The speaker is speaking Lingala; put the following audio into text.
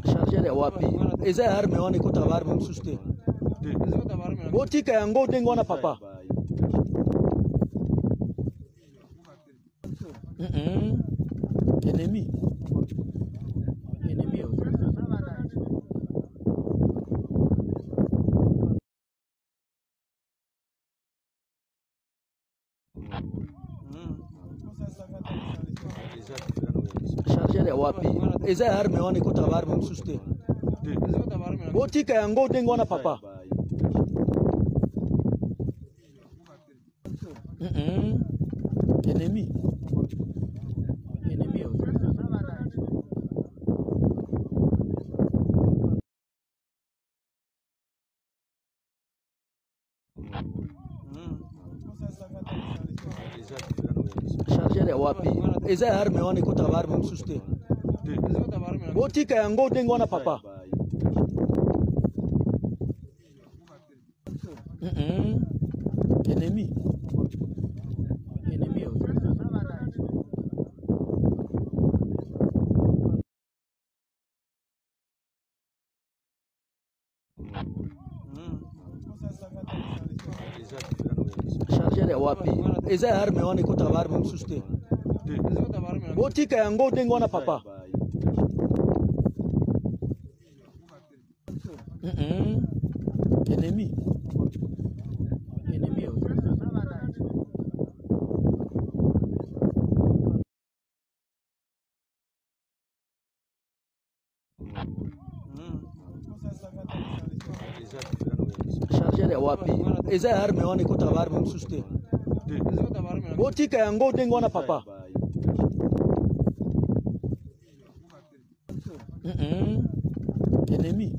Charger ya wapi? Eza ya arme wana iko tabarme msuste. Botika yango dengo wana papa. Ennemi. Ennemi. Charger ya wapi? Eza ya arme wana iko tabarme msuste. Botika yango dengo wana papa. Ennemi. Ennemi. Charger ya wapi? Eza ya arme wana iko tabarme msuste. Botika yango dengo wana papa. Ennemi. Ennemi. Charger ya wapi? Eza ya arme wana iko tabarme msuste. Botika yango dengo wana papa. Ennemi. Ennemi. Charger ya wapi? Eza ya arme wana iko tabarme msuste. Botika yango dengo wana papa. Ennemi.